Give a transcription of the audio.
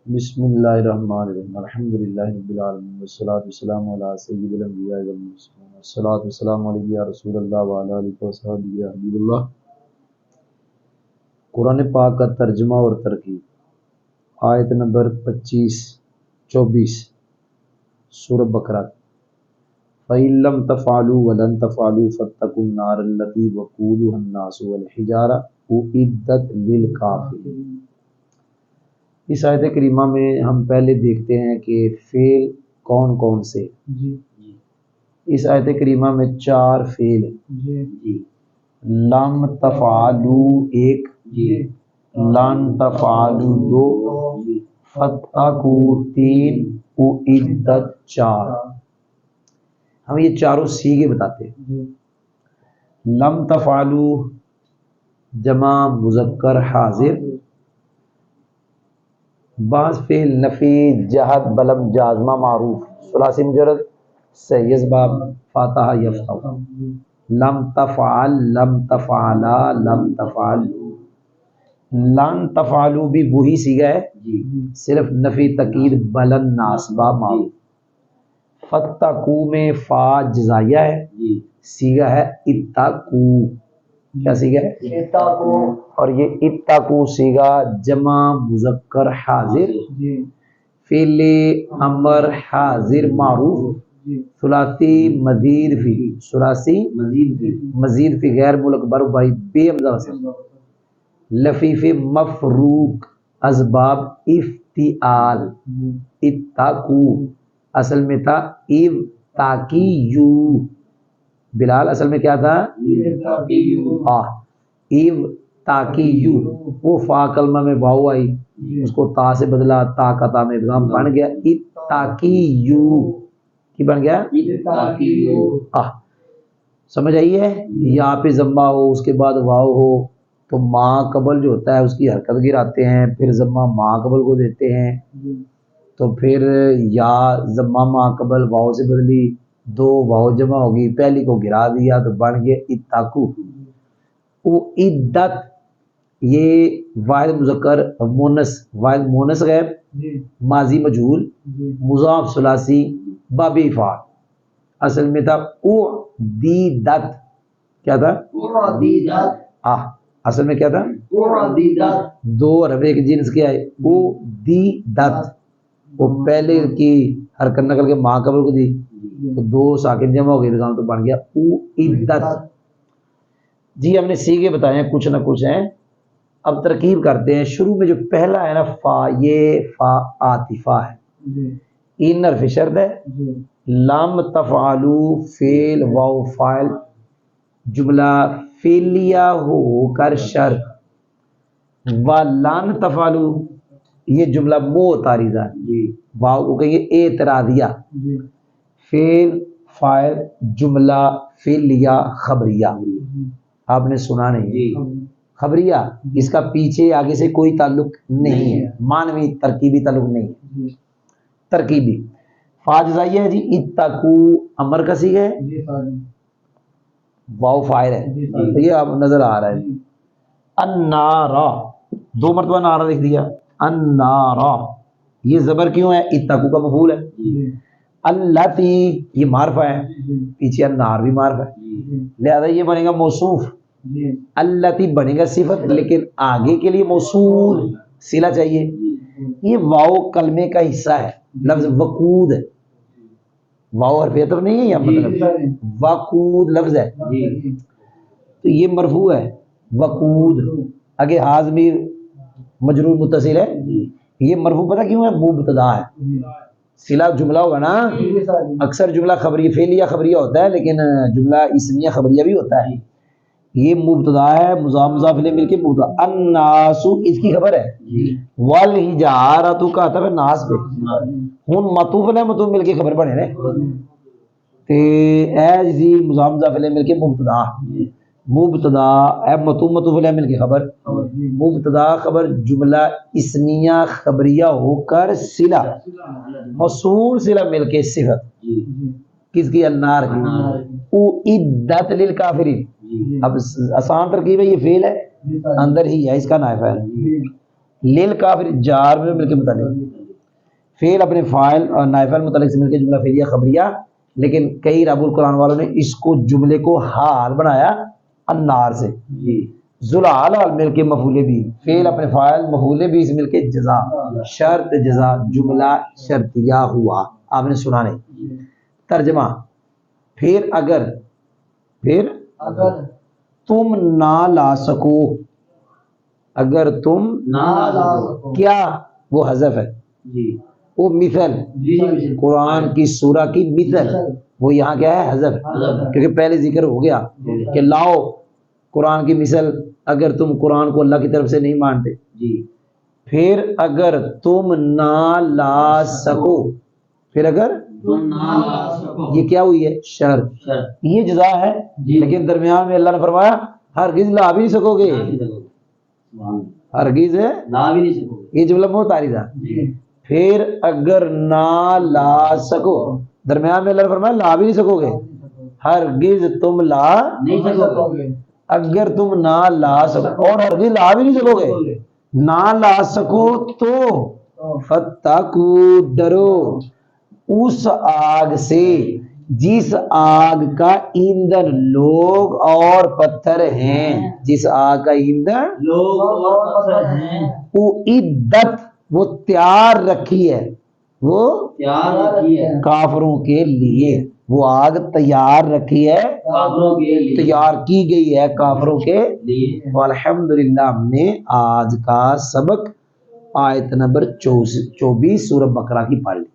بسم اللہ الرحمن الرحیم الحمدللہ رب العالمین والصلاة والسلام علی سید الانبیاء والمرسلین والصلاة والسلام علیہ یا رسول اللہ وعلی آلہ وصحبہ یا حبیب اللہ۔ قرآن پاک کا ترجمہ اور ترکیب، آیت نمبر 25-24 سورہ بقرہ۔ فَإِن لَّمْ تَفْعَلُوا وَلَن تَفْعَلُوا فَاتَّقُوا النَّارَ الَّتِي وَقُودُهَا النَّاسُ وَالْحِجَارَةُ أُعِدَّتْ لِلْكَافِرِينَ۔ اس آیت کریمہ میں ہم پہلے دیکھتے ہیں کہ فعل کون کون سے اس آیت کریمہ میں 4 فعل ہیں۔ لم تفعلوا 1، لن تفعلوا 2، فاتقوا 3، اعدت 4۔ ہم یہ چاروں سیغے بتاتے ہیں۔ لم تفعلوا جمع مذکر حاضر، بعض فعل نفی جہد بلم جازمہ معروف ثلاثی مجرد صحیح اسباب فاتحہ یفتح۔ لم تفعل، لم تفعلا، لم تفعل۔ لن تفعلوا بھی وہی صیغہ ہے، صرف نفی تقید بلند ناسبہ معروف۔ فتقو میں فا جزائیہ ہے، صیغہ ہے اتقو۔ کیا صیغہ ہے؟ اتقو۔ اور یہ اتقو صیغہ جمع مذکر حاضر، فعل امر حاضر معروف ثلاثی مزید فی، ثلاثی مزید فی غیر ملکبر بائی بے حمزہ سے، لفیف مفروق اسباب افتعال۔ اتقو اصل میں تھا ایو تاکیو، بلال اصل میں کیا تھا؟ ایو تاکیو۔ وہ فا کلمہ میں واو آئی، اس کو تا سے بدلا، تا کا تا میں ادغام بن گیا اتاکیو۔ کی بن گیا؟ اتاکیو۔ سمجھ آئی ہے؟ یہاں پہ ضمہ ہو اس کے بعد واو ہو تو ماں قبل جو ہوتا ہے اس کی حرکت گراتے ہیں، پھر ضمہ ماں قبل کو دیتے ہیں، تو پھر یا ضمہ ماں قبل واو سے بدلی، 2 واو جمع ہوگی، پہلی کو گرا دیا تو بن گیا اتاکو۔ اعدت یہ واحد مذکر مونس، واحد مونس غیب، ماضی مجہول، مضاف ثلاثی باب افعال۔ اصل میں تھا اعدیدت۔ کیا تھا؟ اعدیدت۔ اصل میں کیا تھا؟ اعدیدت۔ 2 حرف ایک جنس کے آئے، اعدیدت، وہ پہلے کی حرکت نقل کے ماں قبل کو دی تو 2 ساکن جمع ہو گئی تو بن گیا اعدت۔ جی ہم نے سیغے بتائے ہیں، کچھ نہ کچھ ہیں، اب ترکیب کرتے ہیں۔ شروع میں جو پہلا ہے نا فا، یہ فا عاطفہ ہے، ان حرف شرط ہے۔ لم تفعلوا فعل واو فاعل، جملہ فعلیہ ہو کر شرط، ولن تفعلوا یہ جملہ معترضہ ہے، واو کو کہیں گے اعتراضیہ، فعل فاعل جملہ فعلیہ خبریہ۔ آپ نے سنا نہیں خبریہ، اس کا پیچھے آگے سے کوئی تعلق نہیں ہے، معنوی ترکیبی تعلق نہیں ہے، ترکیبی۔ فا جزائیہ ہے جی، اتقو امر کا صیغہ ہے، واو فاعل ہے، تو یہ اب نظر آ رہا ہے۔ النارا 2 مرتبہ نارا لکھ دیا، النارا یہ زبر کیوں ہے؟ اتقو کا مفعول ہے۔ اللاتی یہ معرفہ ہے، پیچھے النار بھی معرفہ ہے، لہذا یہ بنے گا موصوف۔ اللاتی بنے گا صفت، لیکن آگے کے لیے موصول صلہ چاہیے۔ یہ واو کلمے کا حصہ ہے، لفظ وقود ہے، واو حرف عطف نہیں ہے، یا مطلب وقود لفظ ہے تو یہ مرفوع ہے وقود، آگے حاضمیر مجرور متصل ہے، یہ مرفوع پتہ کیوں ہے؟ مبتدا ہے، صلہ جملہ ہوگا نا، اکثر جملہ خبری فعلیہ خبریہ ہوتا ہے لیکن جملہ اسمیہ خبریہ بھی ہوتا ہے۔ یہ مبتدا ہے، مضاف مضاف الیہ مل کے مبتدا، الناس اس کی خبر ہے، والحجارۃ کا عطف ہے ناس پہ، ہن معطوف علیہ مطلوب مل کے خبر بنے نے تے اے جی مضاف مضاف الیہ مل کے مبتدا، مبتدا اے مطوف علیہ مل کے خبر، مبتدا خبر جملہ اسمیہ خبریہ ہو کر صلہ، موصول صلہ مل کے صفت، کس کی؟ النار کی۔ اعدت للکافرین، اب آسان ترکیب ہے، یہ فعل ہے اندر ہی ہے، اس کا نائب ہے، للکافر جار میں مل کے متعلق فعل اپنے فاعل اور نائب فاعل متعلق سے مل کے جملہ فعلیہ خبریہ، لیکن کئی رب القرآن والوں نے اس کو جملے کو حال بنایا النار سے. ذوالعال مل کے مفعول بھی، فعل اپنے فاعل، مفعول بھی سے مل کے جزا، شرط جزا، جملہ شرطیہ ہوا. آپ نے سنا نہیں. ترجمہ، پھر اگر تم نہ لا سکو، اگر تم نہ لا سکو، کیا وہ حذف ہے، وہ مثل قرآن کی سورہ کی مثل، وہ یہاں کیا ہے حذف، کیونکہ پہلے ذکر ہو گیا کہ لاؤ قرآن کی مثل اگر تم قرآن کو اللہ کی طرف سے نہیں مانتے. پھر اگر تم نہ لا سکو، پھر اگر یہ کیا ہوئی ہے شرط، یہ جزا ہے. لیکن درمیان میں اللہ نے فرمایا ہرگز لا بھی نہیں سکو گے، ہرگز لا بھی نہیں سکو، یہ جملہ بہت عارض ہے. پھر اگر نہ لا سکو، درمیان میں اللہ نے فرمایا لا بھی نہیں سکو گے، ہرگز تم لا نہیں سکو گے، اگر تم نہ لا سکو اور ہرگز لا بھی نہیں سکو گے، نہ لا سکو تو فتقو ڈرو اس آگ سے جس آگ کا ایندھن لوگ اور پتھر ہیں، جس آگ کا ایندھن لوگ اور پتھر ہیں، اعدت وہ تیار رکھی ہے، وہ تیار رکھی ہے کافروں کے لیے، وہ آگ تیار رکھی ہے، کافروں کے لیے، تیار کی گئی ہے کافروں کے لیے. والحمدللہ. ہم نے آج کا سبق آیت نمبر 24 سورہ بقرہ کی پڑھ لی.